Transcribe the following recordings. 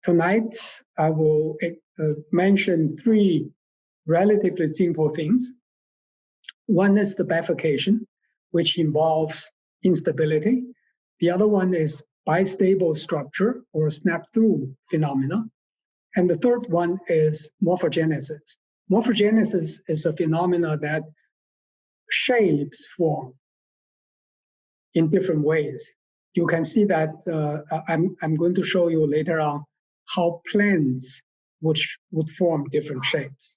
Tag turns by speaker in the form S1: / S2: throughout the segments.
S1: tonight I will mention three relatively simple things. One is the bifurcation, which involves instability. The other one is bistable structure or snap-through phenomena. And the third one is morphogenesis. Morphogenesis is a phenomena that shapes form in different ways. You can see that I'm going to show you later on how planes would form different shapes.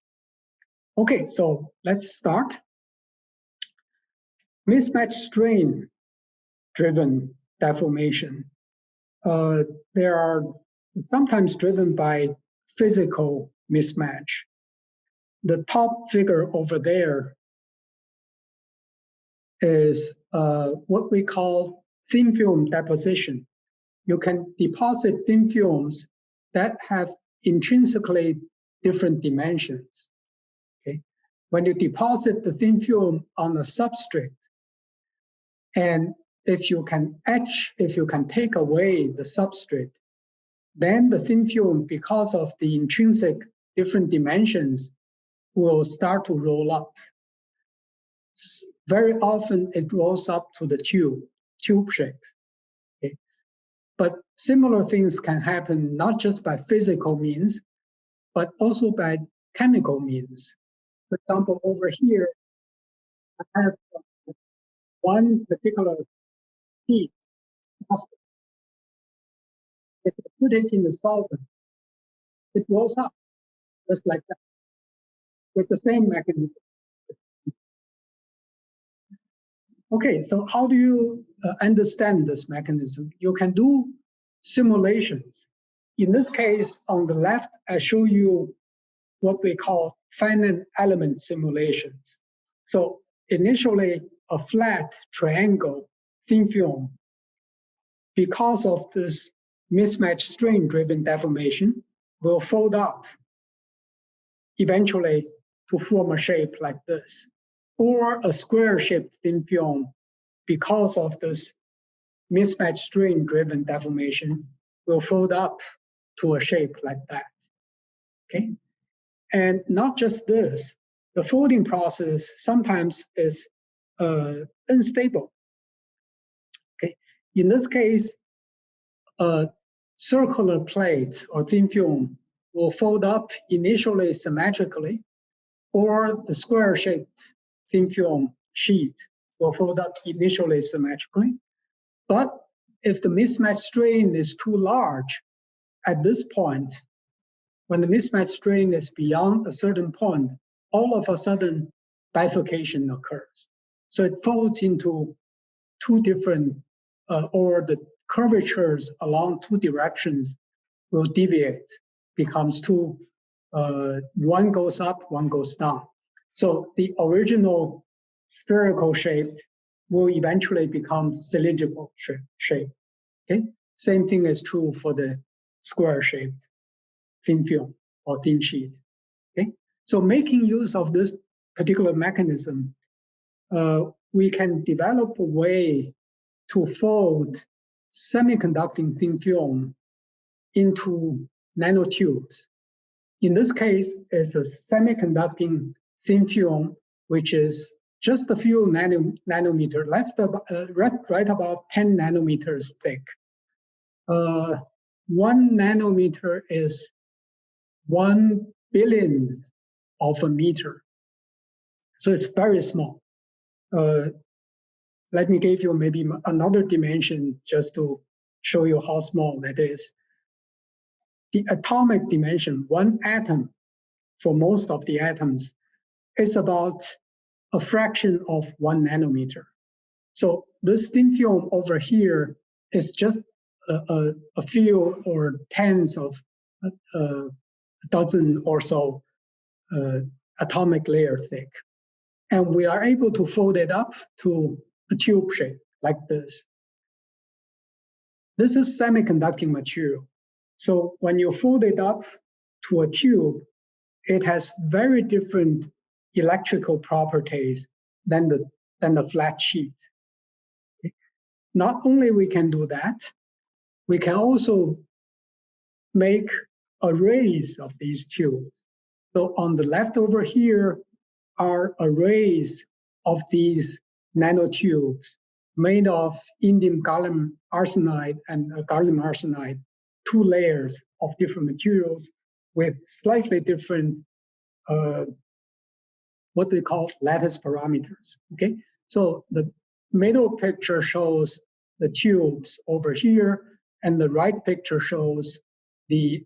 S1: Okay, so let's start. Mismatch strain driven deformation. They are sometimes driven by physical mismatch. The top figure over there is what we call thin film deposition. You can deposit thin films that have intrinsically different dimensions. Okay? When you deposit the thin film on a substrate, and if you can take away the substrate, then the thin film, because of the intrinsic different dimensions, will start to roll up. Very often it rolls up to the tube shape. Okay? But similar things can happen not just by physical means, but also by chemical means. For example, over here, I have one particular heat. If you put it in the solvent, it rolls up just like that with the same mechanism. Okay, so how do you understand this mechanism? You can do simulations. In this case, on the left, I show you what we call finite element simulations. So initially, a flat triangle thin film, because of this mismatch strain-driven deformation, will fold up eventually to form a shape like this. Or a square-shaped thin film, because of this mismatch strain-driven deformation, will fold up to a shape like that. Okay, and not just this, the folding process sometimes is unstable. Okay, in this case, a circular plate or thin film will fold up initially symmetrically, or the square-shaped thin film sheet will fold up initially symmetrically. But if the mismatch strain is too large at this point, when the mismatch strain is beyond a certain point, all of a sudden bifurcation occurs. So it folds into two different, or the curvatures along two directions will deviate, becomes two, one goes up, one goes down. So the original spherical shape will eventually become cylindrical shape. Okay, same thing is true for the square-shaped thin film or thin sheet. Okay, so making use of this particular mechanism, we can develop a way to fold semiconducting thin film into nanotubes. In this case, it's a semiconducting thin film, which is just a few nanometers, right about 10 nanometers thick. 1 nanometer is 1 billionth of a meter. So it's very small. Let me give you maybe another dimension just to show you how small that is. The atomic dimension, one atom for most of the atoms, is about a fraction of 1 nanometer. So this thin film over here is just a few or tens of a dozen or so atomic layer thick. And we are able to fold it up to a tube shape like this. This is semiconducting material. So when you fold it up to a tube, it has very different electrical properties than the flat sheet. Not only we can do that, we can also make arrays of these tubes. So on the left over here are arrays of these nanotubes made of indium gallium arsenide and gallium arsenide, 2 layers of different materials with slightly different what we call lattice parameters. Okay, so the middle picture shows the tubes over here, and the right picture shows the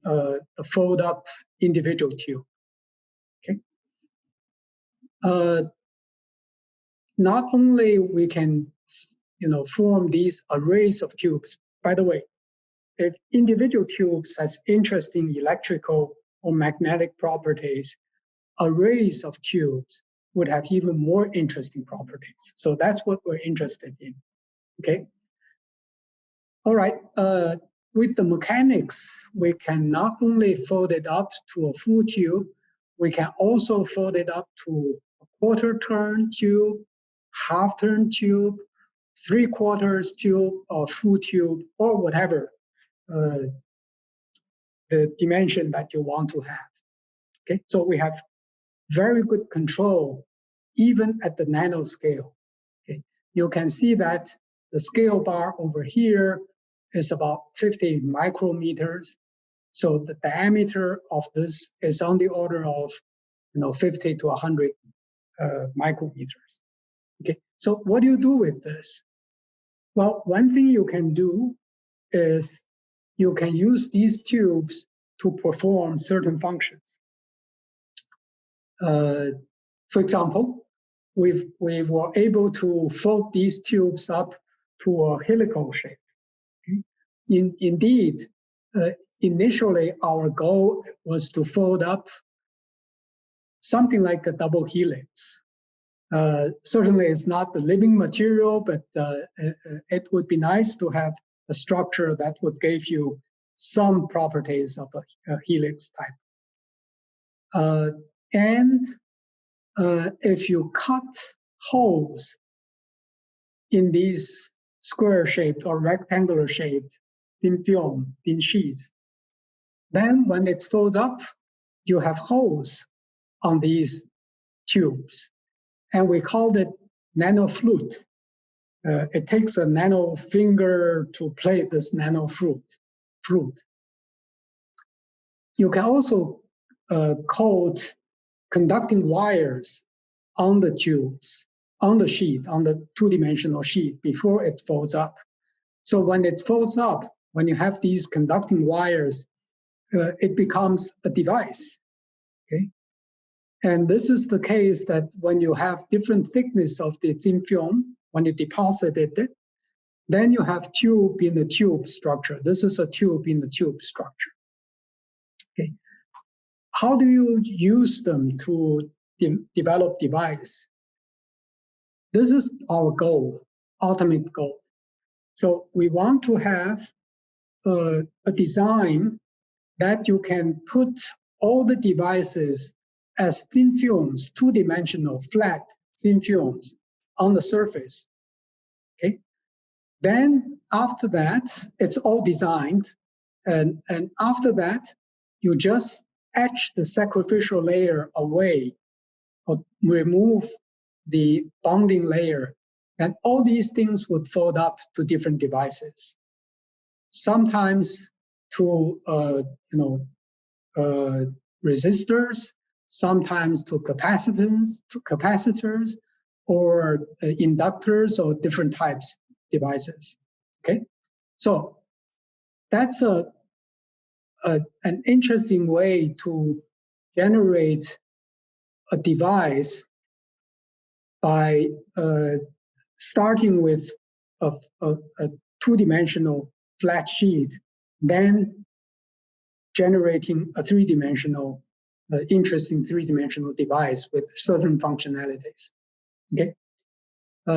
S1: fold up individual tube. Okay. Not only we can, form these arrays of tubes. By the way, if individual tubes has interesting electrical or magnetic properties, arrays of tubes would have even more interesting properties. So that's what we're interested in. Okay. All right. With the mechanics, we can not only fold it up to a full tube, we can also fold it up to a quarter turn tube, half turn tube, 3/4 tube, or full tube, or whatever the dimension that you want to have. Okay, so we have very good control even at the nanoscale. Okay, you can see that the scale bar over here is about 50 micrometers. So the diameter of this is on the order of 50 to 100 micrometers. Okay, so what do you do with this? Well, one thing you can do is you can use these tubes to perform certain functions. For example, we were able to fold these tubes up to a helical shape. Okay? Indeed, initially our goal was to fold up something like a double helix. Certainly it's not the living material, but it would be nice to have a structure that would give you some properties of a helix type. If you cut holes in these square-shaped or rectangular-shaped thin film, thin sheets, then when it folds up, you have holes on these tubes. And we called it nano flute. It takes a nano finger to play this nano flute. You can also coat conducting wires on the tubes, on the sheet, on the 2-dimensional sheet before it folds up. So when it folds up, when you have these conducting wires, it becomes a device. Okay. And this is the case that when you have different thickness of the thin film, when you deposit it, then you have tube in the tube structure. This is a tube in the tube structure. Okay. How do you use them to develop device? This is our goal, ultimate goal. So we want to have a design that you can put all the devices as thin films, 2-dimensional flat thin films on the surface. Okay. Then after that, it's all designed. And after that, you just etch the sacrificial layer away or remove the bonding layer. And all these things would fold up to different devices. Sometimes to resistors, sometimes to capacitors, or inductors, or different types devices. Okay, so that's an interesting way to generate a device by starting with a 2-dimensional flat sheet, then generating a 3-dimensional, interesting 3-dimensional device with certain functionalities. Okay.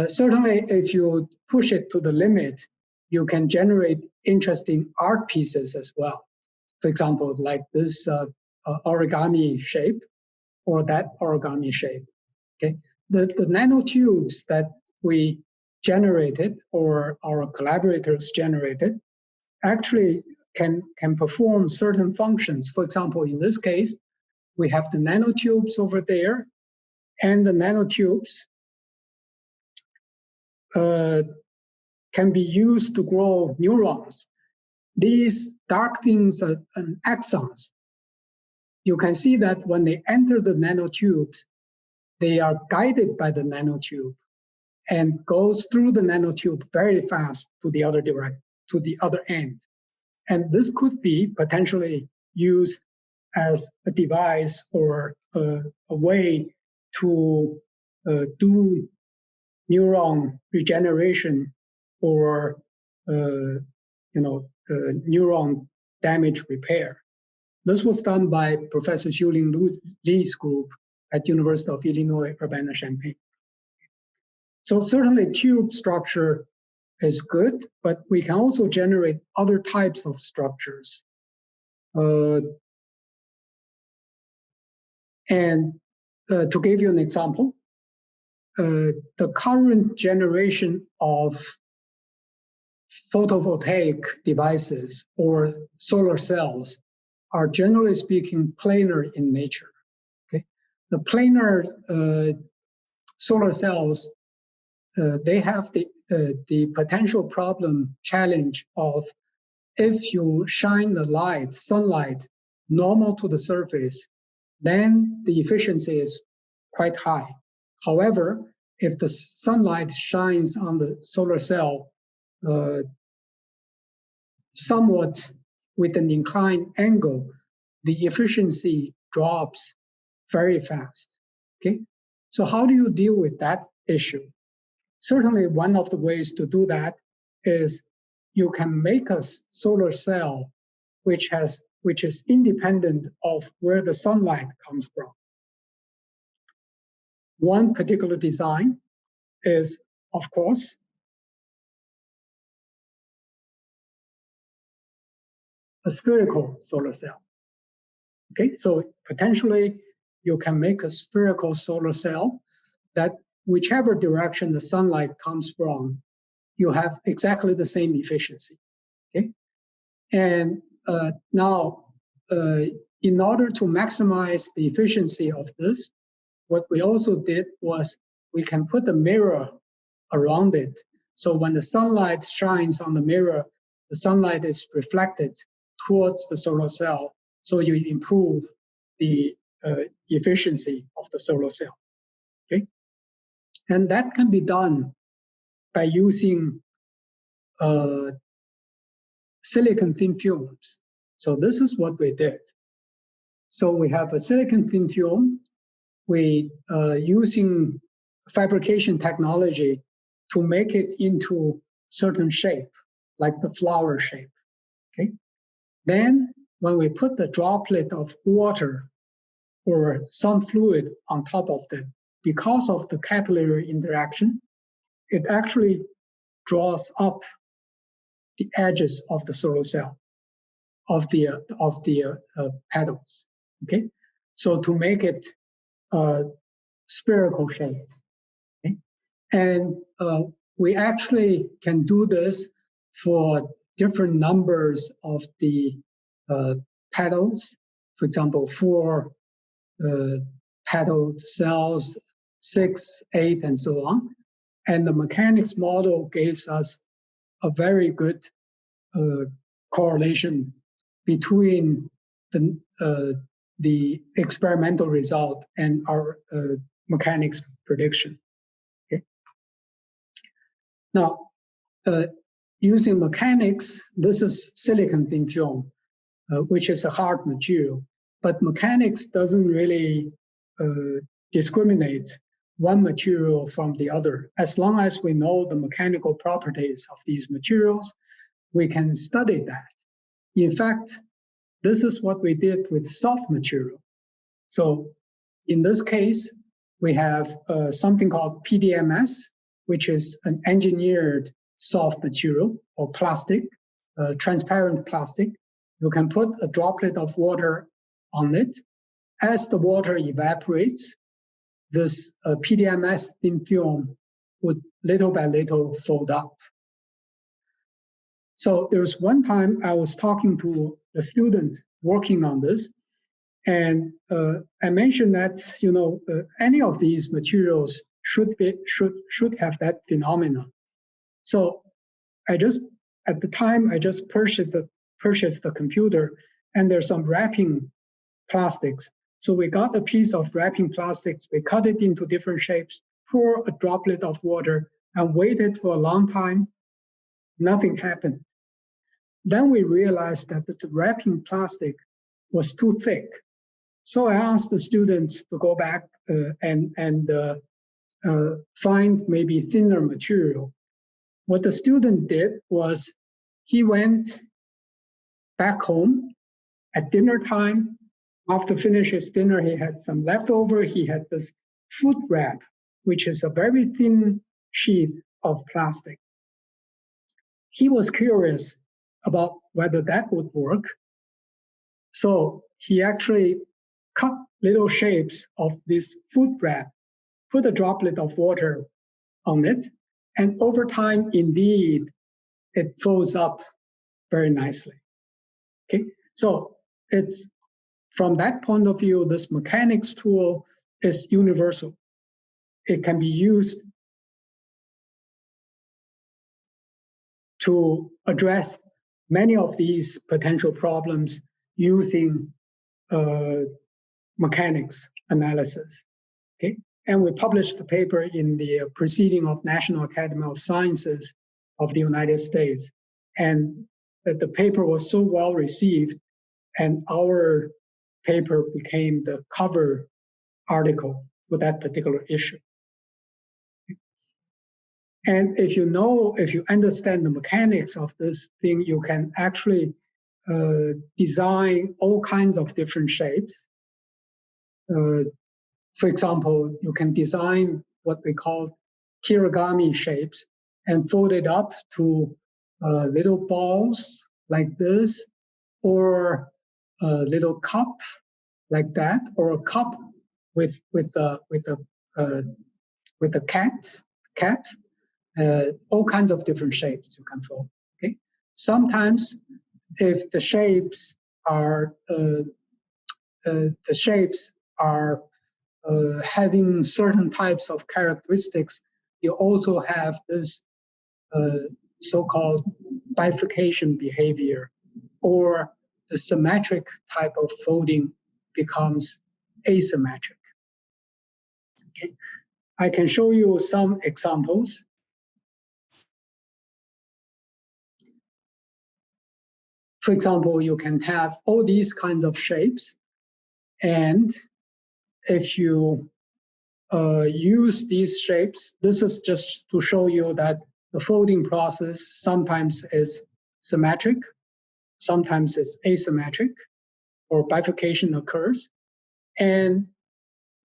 S1: Certainly, if you push it to the limit, you can generate interesting art pieces as well. For example, like this origami shape or that origami shape. Okay. The nanotubes that we generated or our collaborators generated actually can perform certain functions. For example, in this case, we have the nanotubes over there, and the nanotubes can be used to grow neurons. These dark things are axons. You can see that when they enter the nanotubes, they are guided by the nanotube and goes through the nanotube very fast to the other end. And this could be potentially used as a device or a way to do neuron regeneration or neuron damage repair. This was done by Professor Xiuling Li's group at University of Illinois Urbana-Champaign. So certainly tube structure is good, but we can also generate other types of structures. And to give you an example, the current generation of photovoltaic devices or solar cells are generally speaking planar in nature. Okay, the planar solar cells they have the potential problem challenge of if you shine the sunlight normal to the surface, then the efficiency is quite high. However, if the sunlight shines on the solar cell somewhat with an inclined angle, the efficiency drops very fast. Okay, so how do you deal with that issue? Certainly, one of the ways to do that is you can make a solar cell which is independent of where the sunlight comes from. One particular design is, of course, a spherical solar cell. Okay, so potentially you can make a spherical solar cell that whichever direction the sunlight comes from, you have exactly the same efficiency. Okay, and now in order to maximize the efficiency of this, what we also did was we can put a mirror around it. So when the sunlight shines on the mirror, the sunlight is reflected towards the solar cell, so you improve the efficiency of the solar cell. Okay, and that can be done by using silicon thin films. So this is what we did. So we have a silicon thin film. We using fabrication technology to make it into certain shape, like the flower shape. Okay. Then when we put the droplet of water or some fluid on top of it, because of the capillary interaction, it actually draws up the edges of the solar cell, of the petals. Okay, so to make it spherical shape. Okay? And we actually can do this for different numbers of the petals. For example, 4 petaled cells, 6, 8, and so on. And the mechanics model gives us a very good correlation between the experimental result and our mechanics prediction. Okay. Now, using mechanics, this is silicon thin film, which is a hard material, but mechanics doesn't really discriminate one material from the other. As long as we know the mechanical properties of these materials, we can study that. In fact, this is what we did with soft material. So in this case, we have something called PDMS, which is an engineered soft material or plastic, transparent plastic. You can put a droplet of water on it. As the water evaporates, this PDMS thin film would little by little fold up. So there's one time I was talking to a student working on this, and I mentioned that any of these materials should have that phenomenon. So at the time I just purchased the computer, and there's some wrapping plastics. So we got a piece of wrapping plastics, we cut it into different shapes, pour a droplet of water, and waited for a long time. Nothing happened. Then we realized that the wrapping plastic was too thick. So I asked the students to go back and find maybe thinner material. What the student did was he went back home at dinner time. After finishing his dinner, he had some leftover. He had this food wrap, which is a very thin sheet of plastic. He was curious about whether that would work. So he actually cut little shapes of this food wrap, put a droplet of water on it, and over time, indeed, it folds up very nicely. Okay, so it's from that point of view, this mechanics tool is universal. It can be used to address many of these potential problems using mechanics analysis. Okay, and we published the paper in the Proceeding of National Academy of Sciences of the United States, and the paper was so well received, and our paper became the cover article for that particular issue. And if you understand the mechanics of this thing, you can actually design all kinds of different shapes. For example, you can design what we call kirigami shapes and fold it up to little balls like this, or a little cup like that, or a cup with a cat. All kinds of different shapes you can fold. Okay. Sometimes, if the shapes are having certain types of characteristics, you also have this so-called bifurcation behavior, or the symmetric type of folding becomes asymmetric. Okay. I can show you some examples. For example, you can have all these kinds of shapes, and if you use these shapes, this is just to show you that the folding process sometimes is symmetric, sometimes it's asymmetric, or bifurcation occurs. And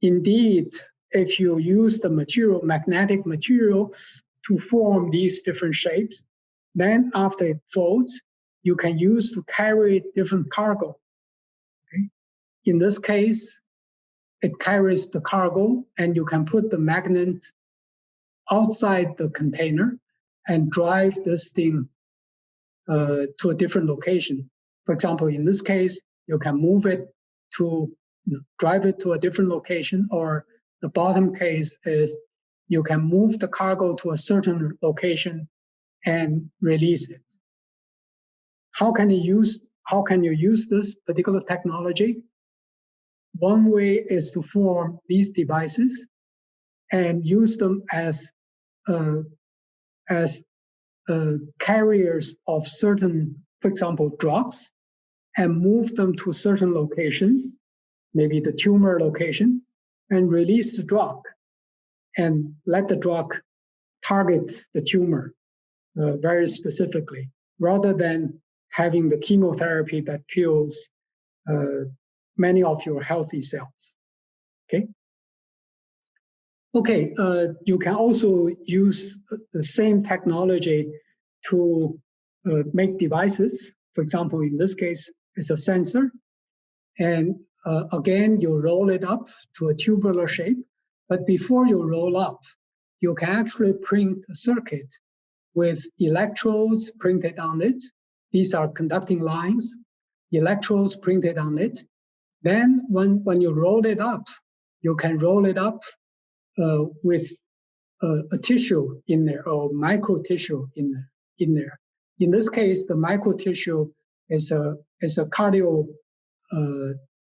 S1: indeed, if you use the magnetic material to form these different shapes, then after it folds, you can use to carry different cargo. Okay? In this case, it carries the cargo, and you can put the magnet outside the container and drive this thing to a different location. For example, in this case, you can move it to drive it to a different location, or the bottom case is you can move the cargo to a certain location and release it. How can you use this particular technology? One way is to form these devices and use them as carriers of certain, for example, drugs, and move them to certain locations, maybe the tumor location, and release the drug and let the drug target the tumor very specifically, rather than having the chemotherapy that kills many of your healthy cells. Okay. Okay, you can also use the same technology to make devices. For example, in this case, it's a sensor. And again, you roll it up to a tubular shape. But before you roll up, you can actually print a circuit with electrodes printed on it. These are conducting lines, electrodes printed on it. Then when you roll it up, you can roll it up with a tissue in there, or micro tissue in there. In this case, the micro tissue is a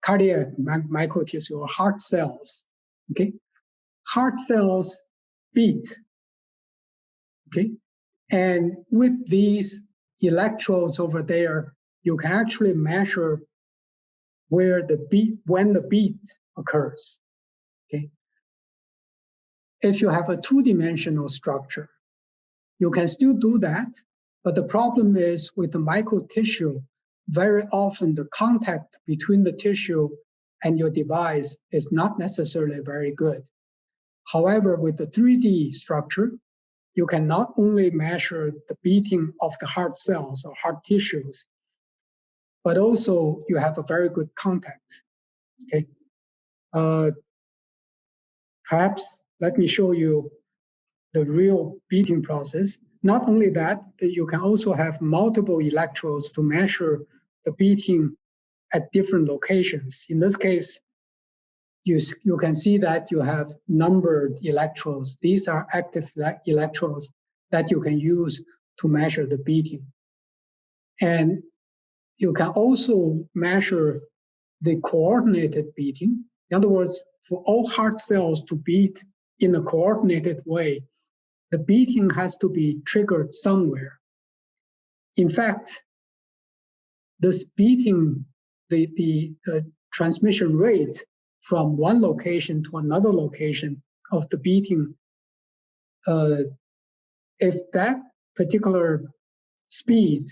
S1: cardiac micro tissue, or heart cells. Okay, heart cells beat. Okay, and with these electrodes over there, you can actually measure where when the beat occurs. Okay, if you have a two-dimensional structure, you can still do that, but the problem is with the micro tissue, very often the contact between the tissue and your device is not necessarily very good. However, with the 3D structure, you can not only measure the beating of the heart cells or heart tissues, but also you have a very good contact. Okay. Perhaps let me show you the real beating process. Not only that, you can also have multiple electrodes to measure the beating at different locations. In this case, you can see that you have numbered electrodes. These are active electrodes that you can use to measure the beating. And you can also measure the coordinated beating. In other words, for all heart cells to beat in a coordinated way, the beating has to be triggered somewhere. In fact, this beating, the transmission rate from one location to another location of the beating, if that particular speed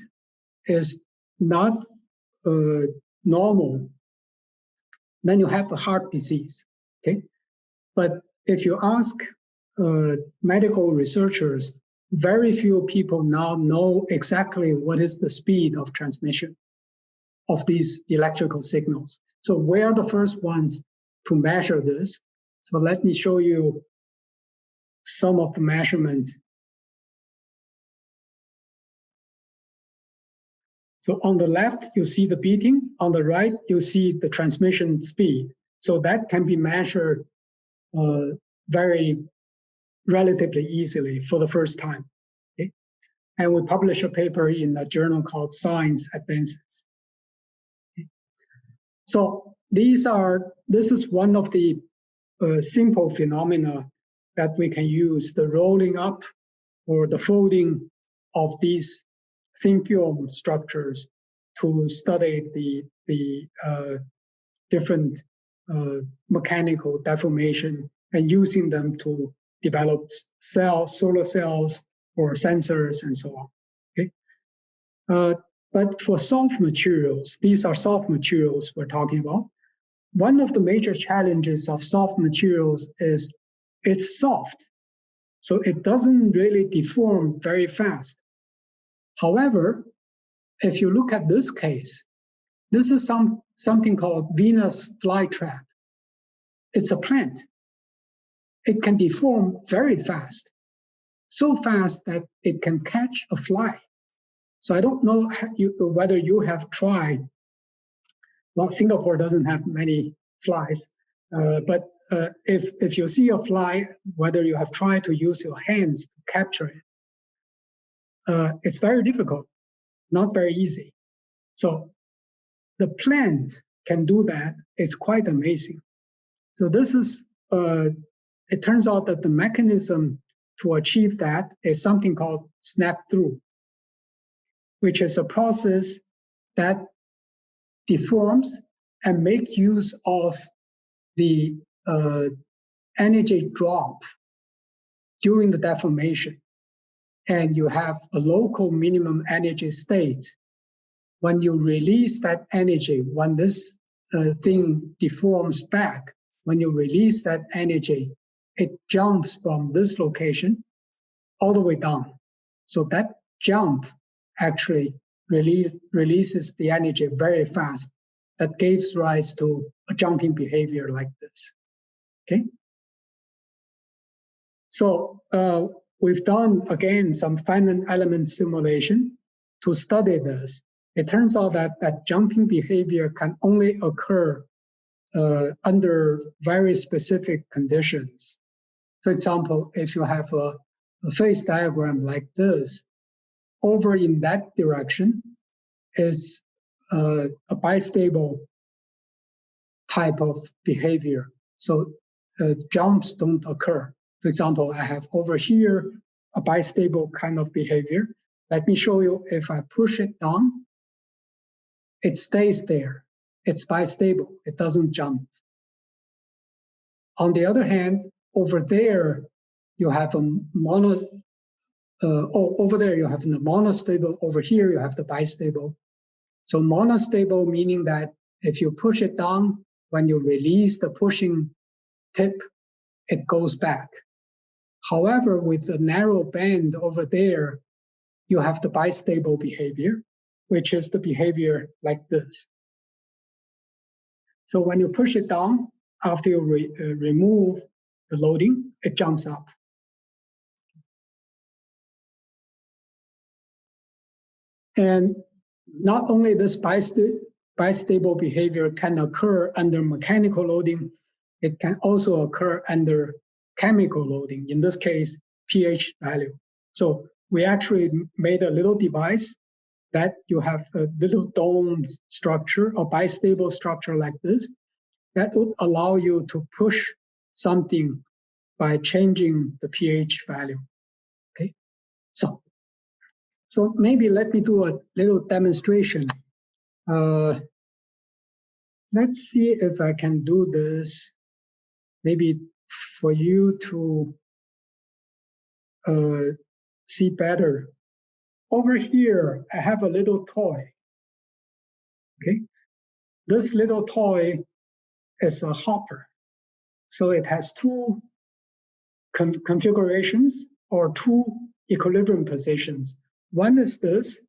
S1: is not normal, then you have a heart disease. Okay, but if you ask medical researchers, very few people now know exactly what is the speed of transmission of these electrical signals. So we are the first ones to measure this. So let me show you some of the measurements. So on the left, you see the beating. On the right, you see the transmission speed. So that can be measured very relatively easily for the first time. Okay? And we publish a paper in a journal called Science Advances. Okay? So this is one of the simple phenomena that we can use, the rolling up or the folding of these thin film structures to study the different mechanical deformation and using them to develop cells, solar cells, or sensors, and so on. Okay? But for soft materials, these are soft materials we're talking about. One of the major challenges of soft materials is it's soft, so it doesn't really deform very fast. However, if you look at this case, this is something called Venus flytrap. It's a plant. It can deform very fast, so fast that it can catch a fly. So I don't know whether you have tried. Well, Singapore doesn't have many flies, but if you see a fly, whether you have tried to use your hands to capture it, it's very difficult, not very easy. So the plant can do that. It's quite amazing. So this is, it turns out that the mechanism to achieve that is something called snap-through, which is a process that deforms and make use of the energy drop during the deformation. And you have a local minimum energy state. When you release that energy, when this thing deforms back, when you release that energy, it jumps from this location all the way down. So that jump actually releases the energy very fast. That gives rise to a jumping behavior like this. Okay? So we've done, again, some finite element simulation to study this. It turns out that jumping behavior can only occur under very specific conditions. For example, if you have a phase diagram like this, over in that direction is a bistable type of behavior. So jumps don't occur. For example, I have over here a bistable kind of behavior. Let me show you. If I push it down, it stays there. It's bistable. It doesn't jump. On the other hand, over there, you have a over there you have the monostable. Over here, you have the bistable. So monostable meaning that if you push it down, when you release the pushing tip, it goes back. However, with the narrow band over there, you have the bistable behavior, which is the behavior like this. So when you push it down, after you remove the loading, it jumps up. And not only this bistable behavior can occur under mechanical loading, it can also occur under chemical loading, in this case, pH value. So we actually made a little device that you have a little dome structure, a bistable structure like this, that would allow you to push something by changing the pH value. Okay, so maybe let me do a little demonstration. Let's see if I can do this, maybe for you to see better. Over here, I have a little toy. Okay, this little toy is a hopper. So it has two configurations or two equilibrium positions. One is this,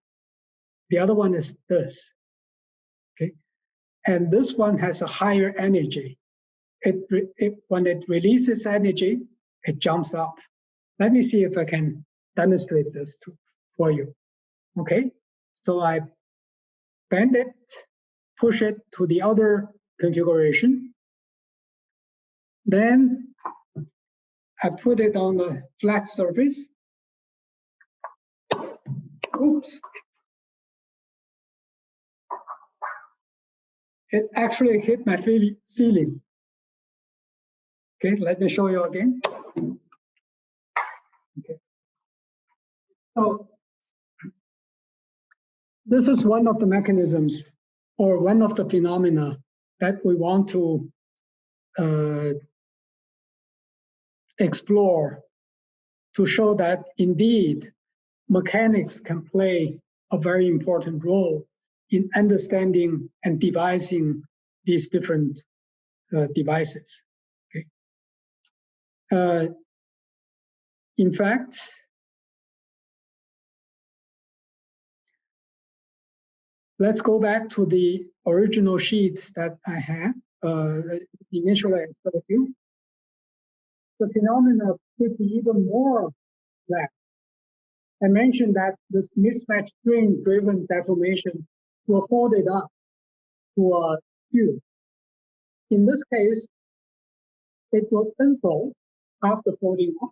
S1: the other one is this. Okay, and this one has a higher energy. When it releases energy, it jumps up. Let me see if I can demonstrate this for you. Okay, so I bend it, push it to the other configuration. Then I put it on a flat surface. Oops. It actually hit my ceiling. Okay, let me show you again. Okay. So this is one of the mechanisms or one of the phenomena that we want to explore to show that indeed mechanics can play a very important role in understanding and devising these different devices. Okay. In fact, let's go back to the original sheets that I had initially I showed you. The phenomena could be even more rapid. I mentioned that this mismatch string-driven deformation will hold it up to a tube. In this case, it will unfold after folding up,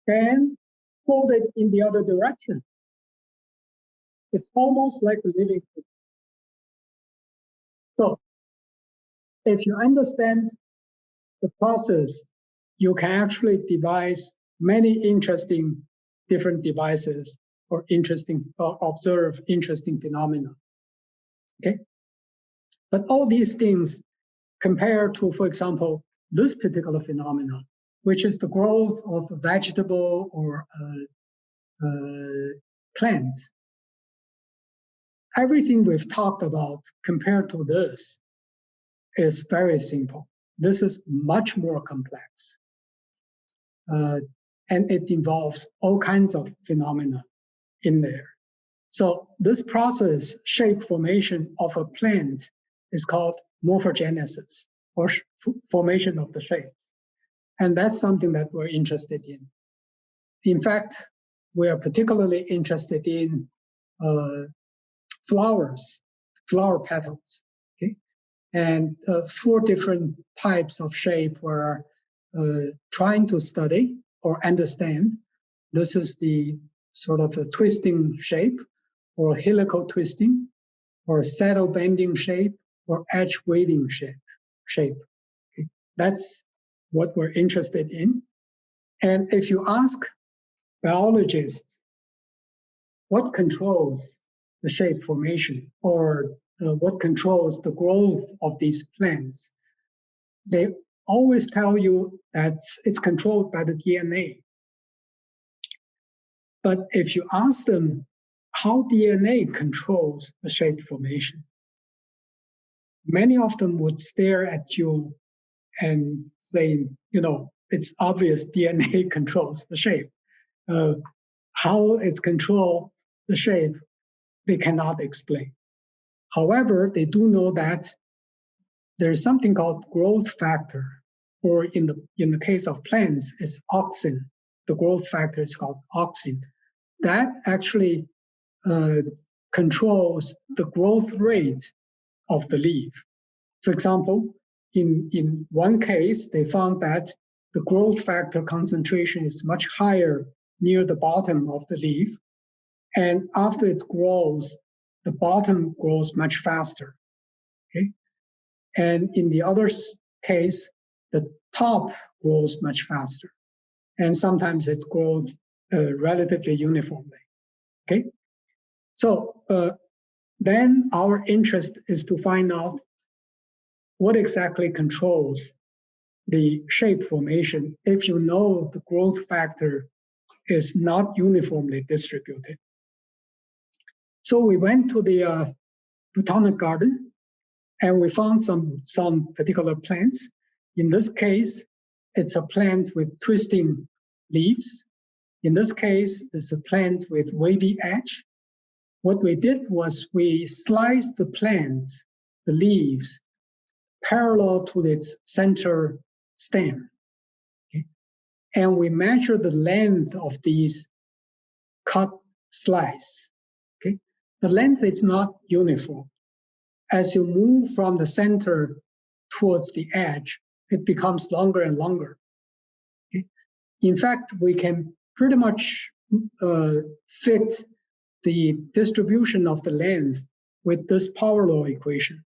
S1: and fold it in the other direction. It's almost like a living thing. So if you understand the process, you can actually devise many interesting different devices or observe interesting phenomena. Okay, but all these things compared to, for example, this particular phenomena, which is the growth of vegetable or plants. Everything we've talked about compared to this is very simple. This is much more complex. And it involves all kinds of phenomena in there. So this process, shape formation of a plant, is called morphogenesis, or formation of the shapes. And that's something that we're interested in. In fact, we are particularly interested in flowers, flower petals. Okay? And 4 different types of shape we're trying to study or understand. This is the sort of a twisting shape, or helical twisting, or saddle bending shape, or edge waving shape. Okay? That's what we're interested in. And if you ask biologists what controls the shape formation, or what controls the growth of these plants, they always tell you that it's controlled by the DNA. But if you ask them how DNA controls the shape formation, many of them would stare at you and say, you know, it's obvious DNA controls the shape. How it's control the shape, they cannot explain. However, they do know that there's something called growth factor, or in the case of plants, it's auxin. The growth factor is called auxin. That actually controls the growth rate of the leaf. For example, in one case, they found that the growth factor concentration is much higher near the bottom of the leaf. And after it grows, the bottom grows much faster. Okay? And in the other case, the top grows much faster. And sometimes it grows relatively uniformly. Okay? So then our interest is to find out what exactly controls the shape formation if you know the growth factor is not uniformly distributed. So we went to the botanic garden and we found some particular plants. In this case, it's a plant with twisting leaves. In this case, it's a plant with wavy edge. What we did was we sliced the plants, the leaves, parallel to its center stem. Okay? And we measured the length of these cut slice. Okay? The length is not uniform. As you move from the center towards the edge, it becomes longer and longer. Okay? In fact, we can pretty much fit the distribution of the length with this power law equation.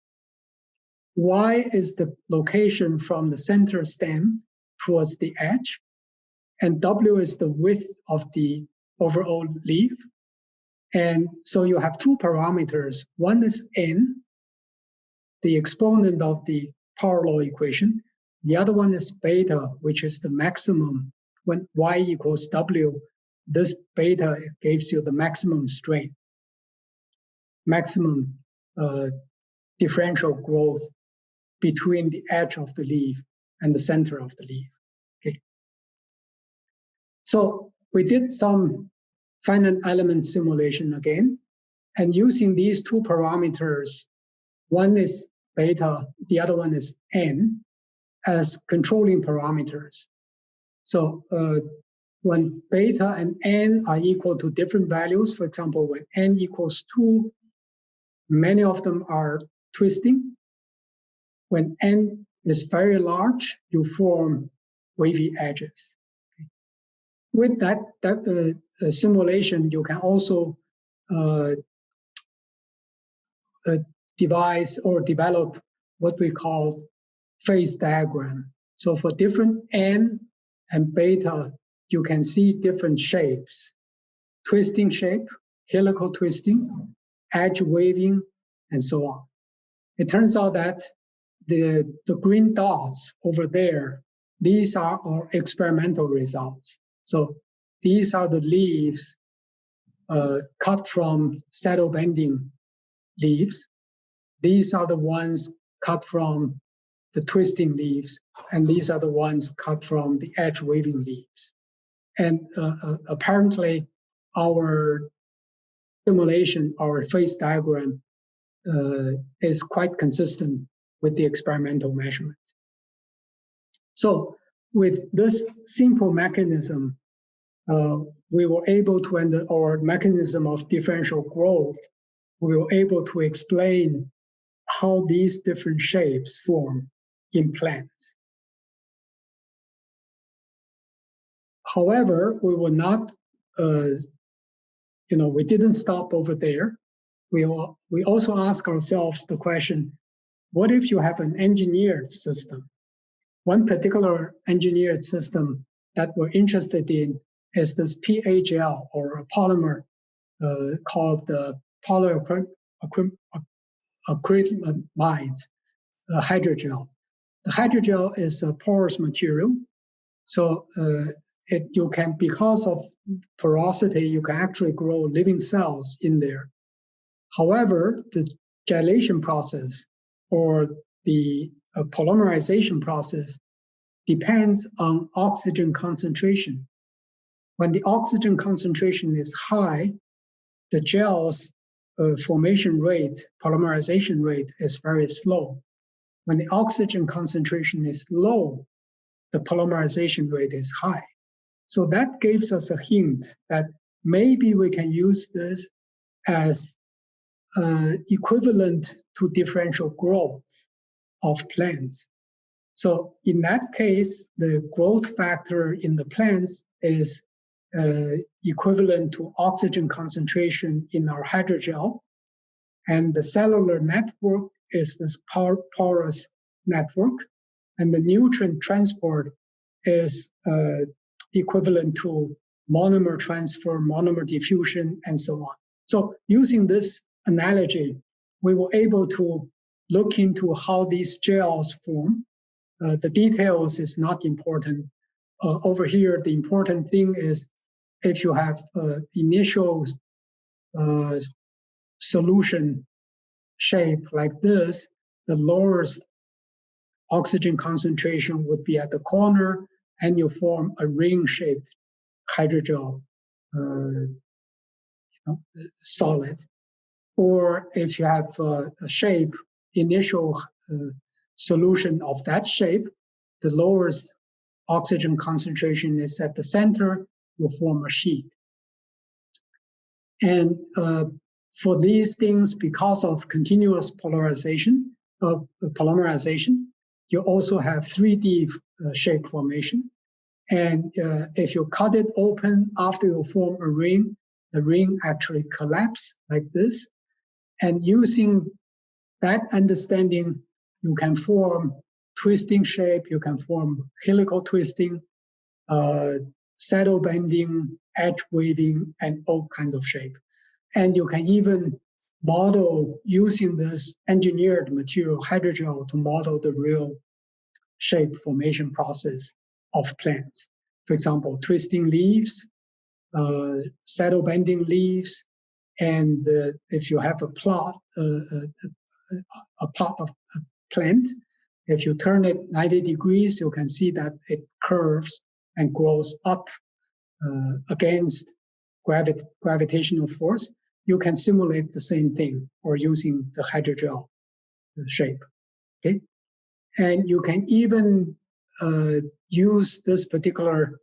S1: Y is the location from the center stem towards the edge, and W is the width of the overall leaf. And so you have 2 parameters. One is N, the exponent of the power law equation. The other one is beta, which is the maximum. When Y equals W, this beta gives you the maximum strain, maximum differential growth between the edge of the leaf and the center of the leaf. Okay. So we did some finite element simulation again, and using these 2 parameters, one is beta, the other one is N, as controlling parameters. So when beta and N are equal to different values, for example, when N equals 2, many of them are twisting. When N is very large, you form wavy edges. With that simulation, you can also devise or develop what we call phase diagram. So for different N and beta, you can see different shapes: twisting shape, helical twisting, edge waving, and so on. It turns out that the green dots over there, these are our experimental results. So these are the leaves cut from saddle bending leaves. These are the ones cut from the twisting leaves, and these are the ones cut from the edge waving leaves. And apparently our simulation, our phase diagram is quite consistent with the experimental measurements. So with this simple mechanism, we were able to, or mechanism of differential growth, we were able to explain how these different shapes form in plants. However, we were not, we didn't stop over there. We also ask ourselves the question, what if you have an engineered system? One particular engineered system that we're interested in is this PA gel, or a polymer called the polyacrylamides, hydrogel. The hydrogel is a porous material, so you can, because of porosity, you can actually grow living cells in there. However, the gelation process or the polymerization process depends on oxygen concentration. When the oxygen concentration is high, the gel's formation rate, polymerization rate is very slow. When the oxygen concentration is low, the polymerization rate is high. So that gives us a hint that maybe we can use this as equivalent to differential growth of plants. So in that case, the growth factor in the plants is equivalent to oxygen concentration in our hydrogel. And the cellular network is this porous network. And the nutrient transport is equivalent to monomer transfer, monomer diffusion, and so on. So using this analogy, we were able to look into how these gels form. The details is not important. Over here, the important thing is if you have initial solution shape like this, the lowest oxygen concentration would be at the corner, and you form a ring-shaped hydrogel solid. Or if you have a shape, initial solution of that shape, the lowest oxygen concentration is at the center, you form a sheet. And for these things, because of continuous polymerization, you also have 3D shape formation. And if you cut it open after you form a ring, the ring actually collapses like this. And using that understanding, you can form twisting shape, you can form helical twisting, saddle bending, edge waving, and all kinds of shape. And you can even model using this engineered material, hydrogel, to model the real shape formation process of plants. For example, twisting leaves, saddle bending leaves, and if you have a plot of a plant, if you turn it 90 degrees, you can see that it curves and grows up against gravitational force. You can simulate the same thing or using the hydrogel shape, okay? And you can even use this particular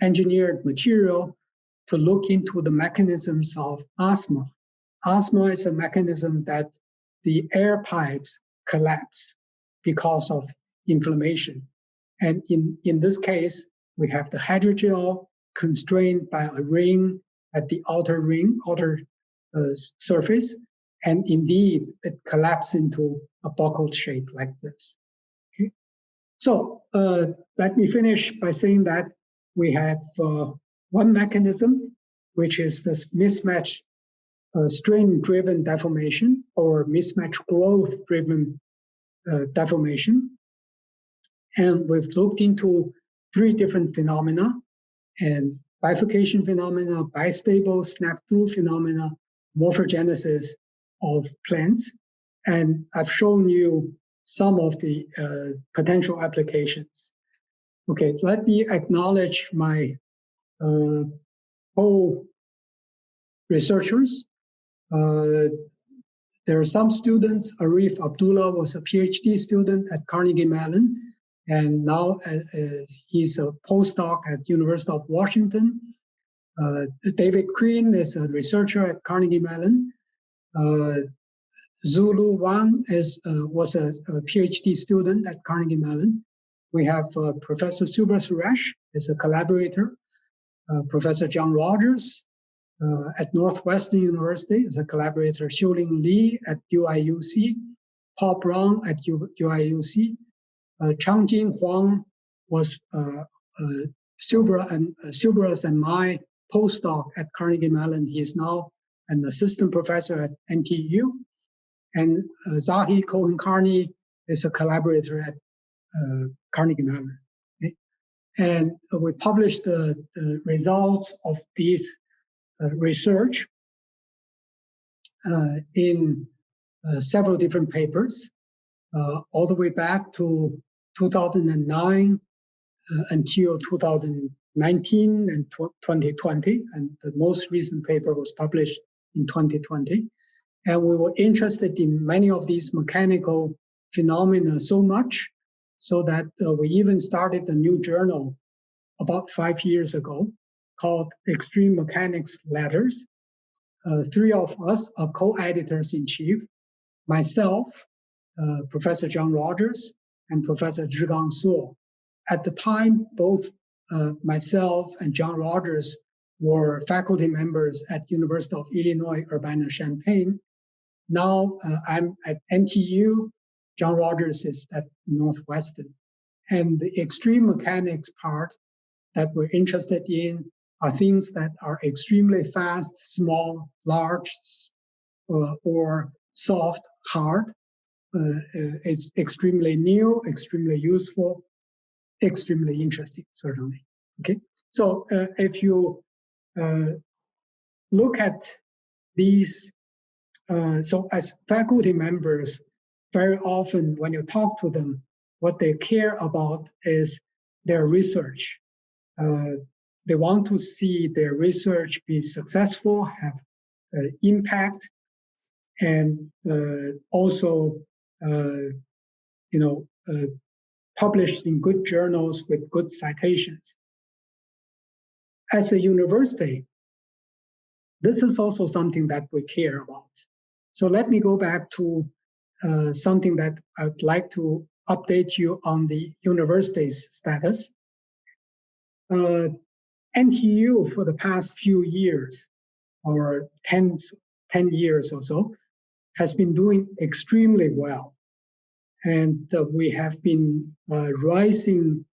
S1: engineered material to look into the mechanisms of asthma. Asthma is a mechanism that the air pipes collapse because of inflammation. And in this case, we have the hydrogel constrained by a ring at the outer surface. And indeed, it collapses into a buccal shape like this. Okay? So let me finish by saying that we have one mechanism, which is this mismatch strain-driven deformation or mismatch growth-driven deformation. And we've looked into 3 different phenomena, and bifurcation phenomena, bistable snap-through phenomena, morphogenesis of plants. And I've shown you some of the potential applications. Okay, let me acknowledge my co-researchers. There are some students. Arif Abdullah was a PhD student at Carnegie Mellon, and now he's a postdoc at University of Washington. David Quinn is a researcher at Carnegie Mellon. Zulu Wang was a PhD student at Carnegie Mellon. We have Professor Subra Suresh is a collaborator. Professor John Rogers at Northwestern University is a collaborator. Xiuling Li at UIUC. Paul Brown at UIUC. Changjing Huang was Subra's and my postdoc at Carnegie Mellon. He is now an assistant professor at NTU. And Zahi Cohen-Carney is a collaborator at Carnegie Mellon. Okay? And we published the results of these research in several different papers, all the way back to 2009 until 2019 and 2020. And the most recent paper was published in 2020. And we were interested in many of these mechanical phenomena so much so that we even started a new journal about 5 years ago called Extreme Mechanics Letters. 3 of us are co-editors-in-chief, myself, Professor John Rogers, and Professor Zhigang Suo. At the time, both myself and John Rogers were faculty members at University of Illinois Urbana-Champaign. Now I'm at NTU, John Rogers is at Northwestern. And the extreme mechanics part that we're interested in are things that are extremely fast, small, large, or soft, hard. It's extremely new, extremely useful, extremely interesting, certainly. Okay, so if you look at these, so as faculty members, very often when you talk to them, what they care about is their research. They want to see their research be successful, have impact, and also, published in good journals with good citations. As a university, this is also something that we care about. So let me go back to something that I'd like to update you on the university's status. NTU for the past few years, or 10 years or so, has been doing extremely well. And we have been rising,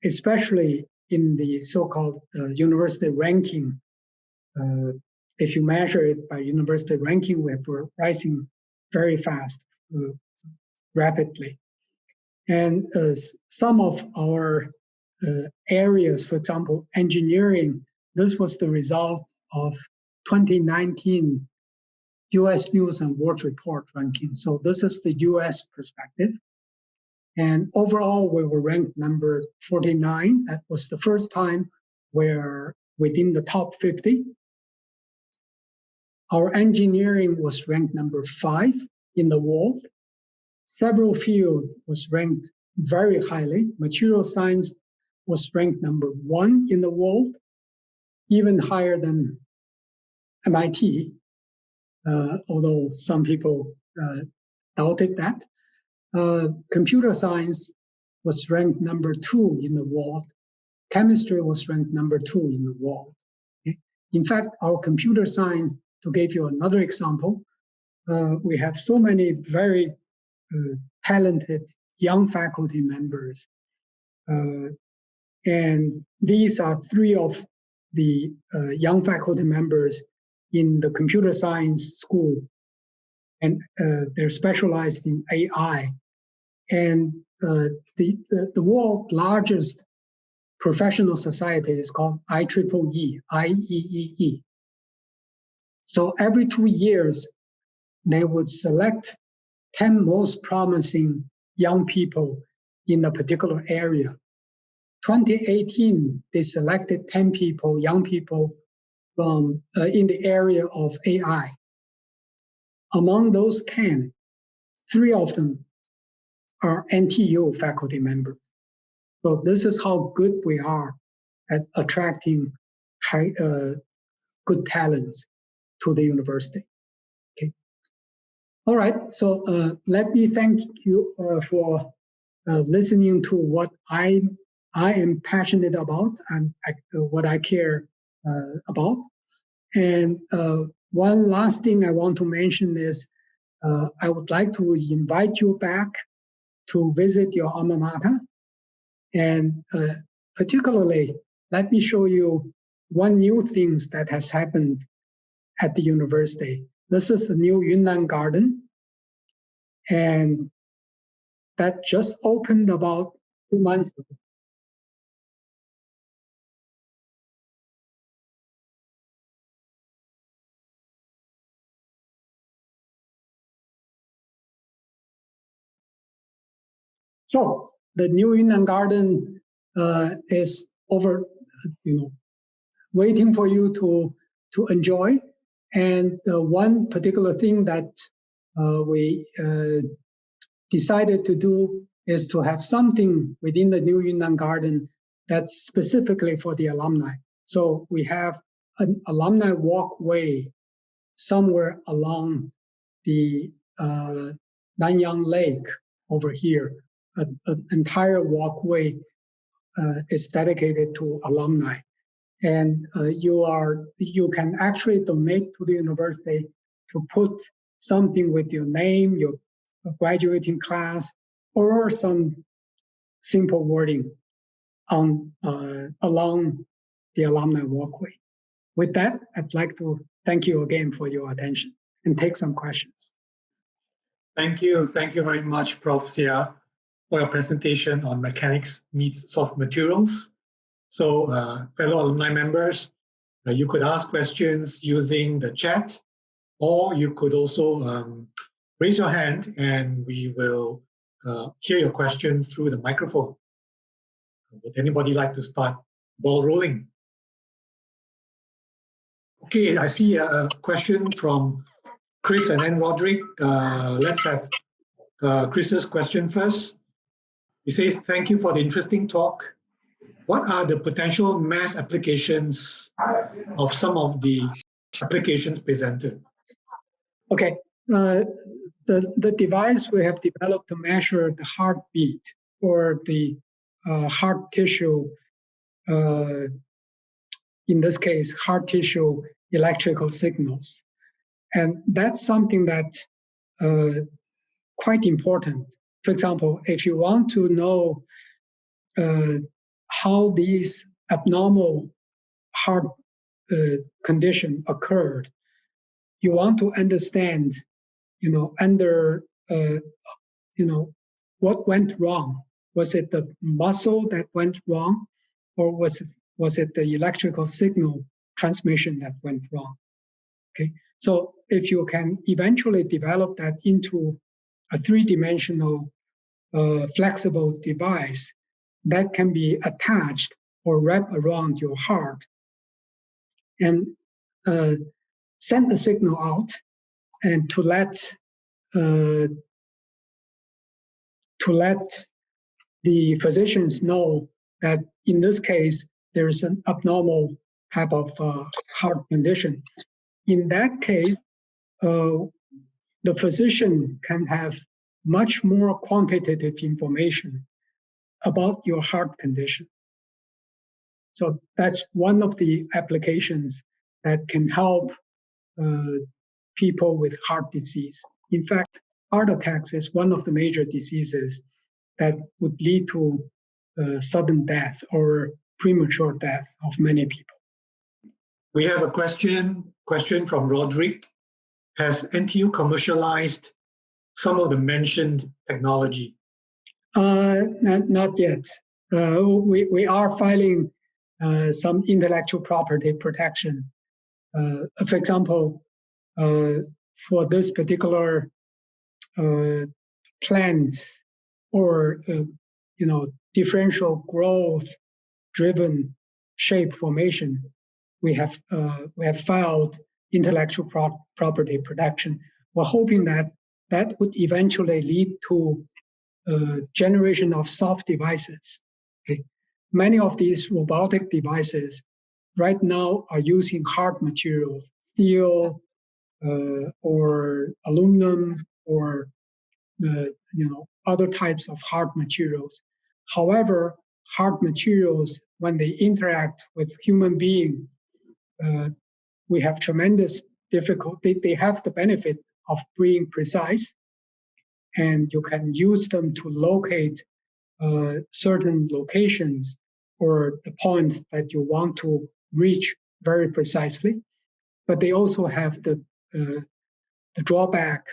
S1: especially in the so-called university ranking. If you measure it by university ranking, we're rising very fast, rapidly. And some of our areas, for example, engineering, this was the result of 2019 US News and World Report ranking. So this is the US perspective. And overall, we were ranked number 49. That was the first time we're within the top 50. Our engineering was ranked number 5 in the world. Several fields was ranked very highly. Material science was ranked number 1 in the world, even higher than MIT, although some people doubted that. Computer science was ranked number 2 in the world. Chemistry was ranked number 2 in the world. Okay? In fact, our computer science, to give you another example, we have so many very talented young faculty members. And these are 3 of the young faculty members in the computer science school. And they're specialized in AI. And the world's largest professional society is called IEEE, IEEE. So every 2 years, they would select 10 most promising young people in a particular area. 2018, they selected 10 people, young people, from in the area of AI. Among those 10, 3 of them are NTU faculty members. So this is how good we are at attracting good talents to the university. Okay. All right. So let me thank you for listening to what I am passionate about and what I care about. And one last thing I want to mention is I would like to invite you back to visit your alma mater. And particularly, let me show you one new thing that has happened at the university. This is the new Yunnan Garden. And that just opened about 2 months ago. So the new Yunnan Garden is over, waiting for you to enjoy. And one particular thing that we decided to do is to have something within the new Yunnan Garden that's specifically for the alumni. So we have an alumni walkway somewhere along the Nanyang Lake over here. An entire walkway is dedicated to alumni. And you can actually donate to the university to put something with your name, your graduating class, or some simple wording on along the alumni walkway. With that, I'd like to thank you again for your attention and take some questions.
S2: Thank you very much, Prof Hsia, for your presentation on mechanics meets soft materials. So fellow alumni members, you could ask questions using the chat, or you could also raise your hand and we will hear your questions through the microphone. Would anybody like to start ball rolling? Okay, I see a question from Chris and then Roderick. Let's have Chris's question first. He says, thank you for the interesting talk. What are the potential mass applications of some of the applications presented?
S1: Okay, the device we have developed to measure the heartbeat or the heart tissue, in this case, heart tissue electrical signals. And that's something that's quite important. For example, if you want to know how these abnormal heart condition occurred, you want to understand, what went wrong. Was it the muscle that went wrong, or was it the electrical signal transmission that went wrong? Okay, so if you can eventually develop that into a three-dimensional flexible device that can be attached or wrapped around your heart and send the signal out, and to let the physicians know that in this case there is an abnormal type of heart condition. In that case, the physician can have much more quantitative information about your heart condition. So that's one of the applications that can help people with heart disease. In fact, heart attacks is one of the major diseases that would lead to sudden death or premature death of many people.
S2: We have a question from Roderick. Has NTU commercialized some of the mentioned technology?
S1: Not yet. We are filing some intellectual property protection. For example, for this particular plant or differential growth driven shape formation, we have filed intellectual property protection. We're hoping that would eventually lead to generation of soft devices. Okay. Many of these robotic devices right now are using hard materials, steel or aluminum or other types of hard materials. However, hard materials, when they interact with human beings, we have tremendous difficulty. They have the benefit of being precise, and you can use them to locate certain locations or the points that you want to reach very precisely. But they also have the drawback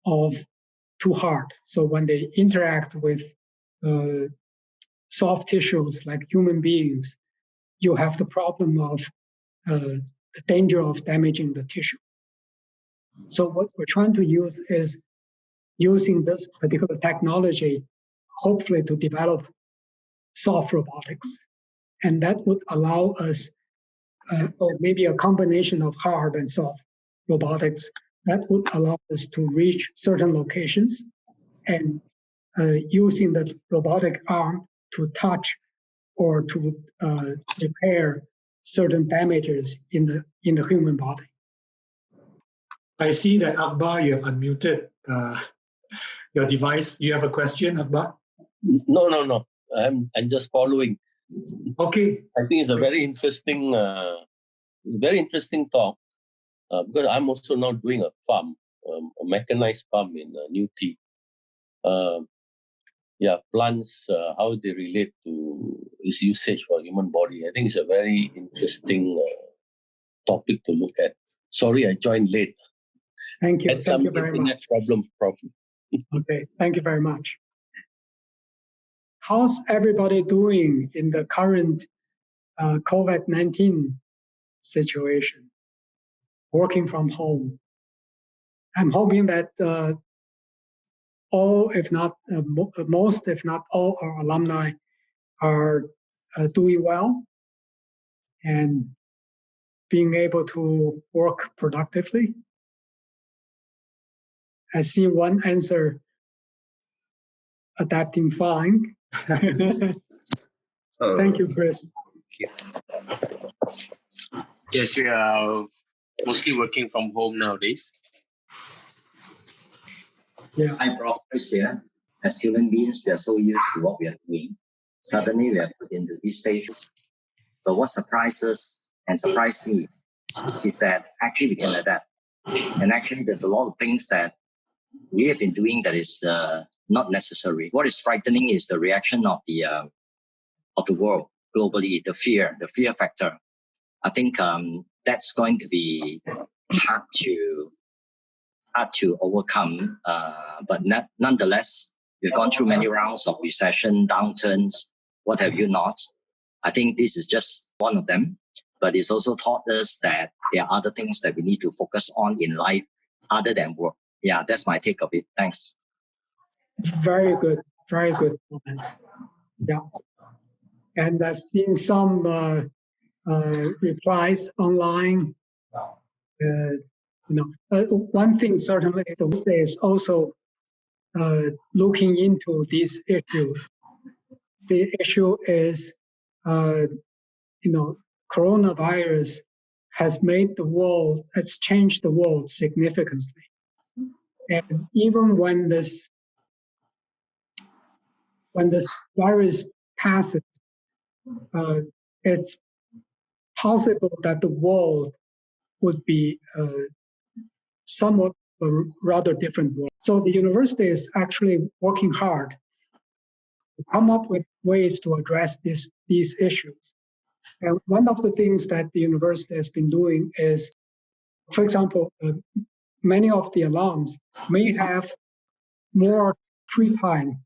S1: of too hard. So when they interact with soft tissues like human beings, you have the problem of the danger of damaging the tissue. So what we're trying to use is using this particular technology, hopefully to develop soft robotics. And that would allow us, or maybe a combination of hard and soft robotics, that would allow us to reach certain locations and using the robotic arm to touch or to repair certain damages in the human body.
S2: I see that Akbar, you have unmuted your device. You have a question, Akbar?
S3: No. I'm just following.
S2: Okay.
S3: I think it's a very interesting talk because I'm also now doing a farm, a mechanized farm in New Tea. Plants, how they relate to its usage for human body. I think it's a very interesting topic to look at. Sorry, I joined late.
S1: Thank you.
S3: Had
S1: Thank
S3: some
S1: you very
S3: internet
S1: much.
S3: problem.
S1: Okay, thank you very much. How's everybody doing in the current COVID-19 situation? Working from home. I'm hoping that all, if not most, if not all, our alumni are doing well and being able to work productively. I see one answer, adapting fine. Thank you, Chris.
S4: Yes, we are mostly working from home nowadays.
S1: Yeah.
S5: I'm Prof Hsia. As human beings, we are so used to what we are doing. Suddenly, we are put into these stages. But what surprises and surprised me is that actually we can adapt. And actually, there's a lot of things that we have been doing that is not necessary. What is frightening is the reaction of the world globally, the fear factor. I think that's going to be hard to overcome. But nonetheless, we've gone through many rounds of recession, downturns, what have you not. I think this is just one of them. But it's also taught us that there are other things that we need to focus on in life other than work. Yeah, that's my take of it. Thanks.
S1: Very good comments. Yeah. And I've seen some replies online. One thing certainly those days also looking into these issues. The issue is, coronavirus has changed the world significantly. And even when this virus passes, it's possible that the world would be somewhat a rather different world. So the university is actually working hard to come up with ways to address these issues. And one of the things that the university has been doing is, for example, many of the alums may have more free time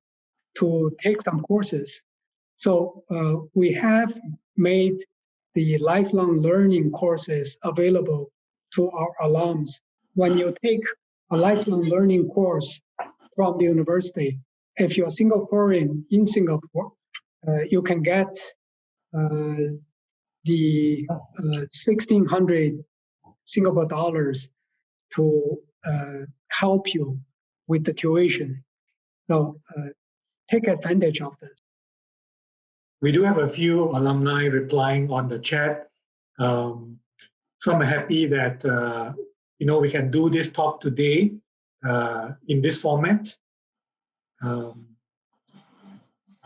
S1: to take some courses. So we have made the lifelong learning courses available to our alums. When you take a lifelong learning course from the university, if you're Singaporean in Singapore, you can get the 1,600 Singapore dollars to help you with the tuition. So take advantage of this.
S2: We do have a few alumni replying on the chat. Some are happy that we can do this talk today in this format.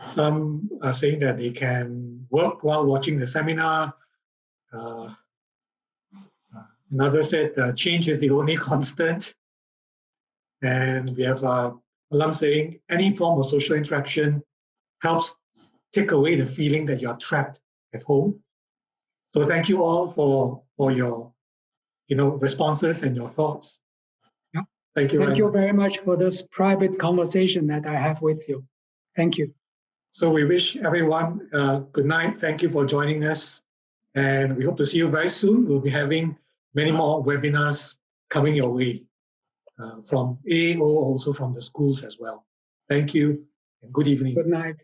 S2: Some are saying that they can work while watching the seminar. Another said change is the only constant. And we have alum saying any form of social interaction helps take away the feeling that you're trapped at home. So thank you all for your responses and your thoughts.
S1: Yeah.
S2: Thank you.
S1: Thank you very much for this private conversation that I have with you. Thank you.
S2: So we wish everyone good night. Thank you for joining us. And we hope to see you very soon. We'll be having many more webinars coming your way from AO, also from the schools as well. Thank you and good evening.
S1: Good night.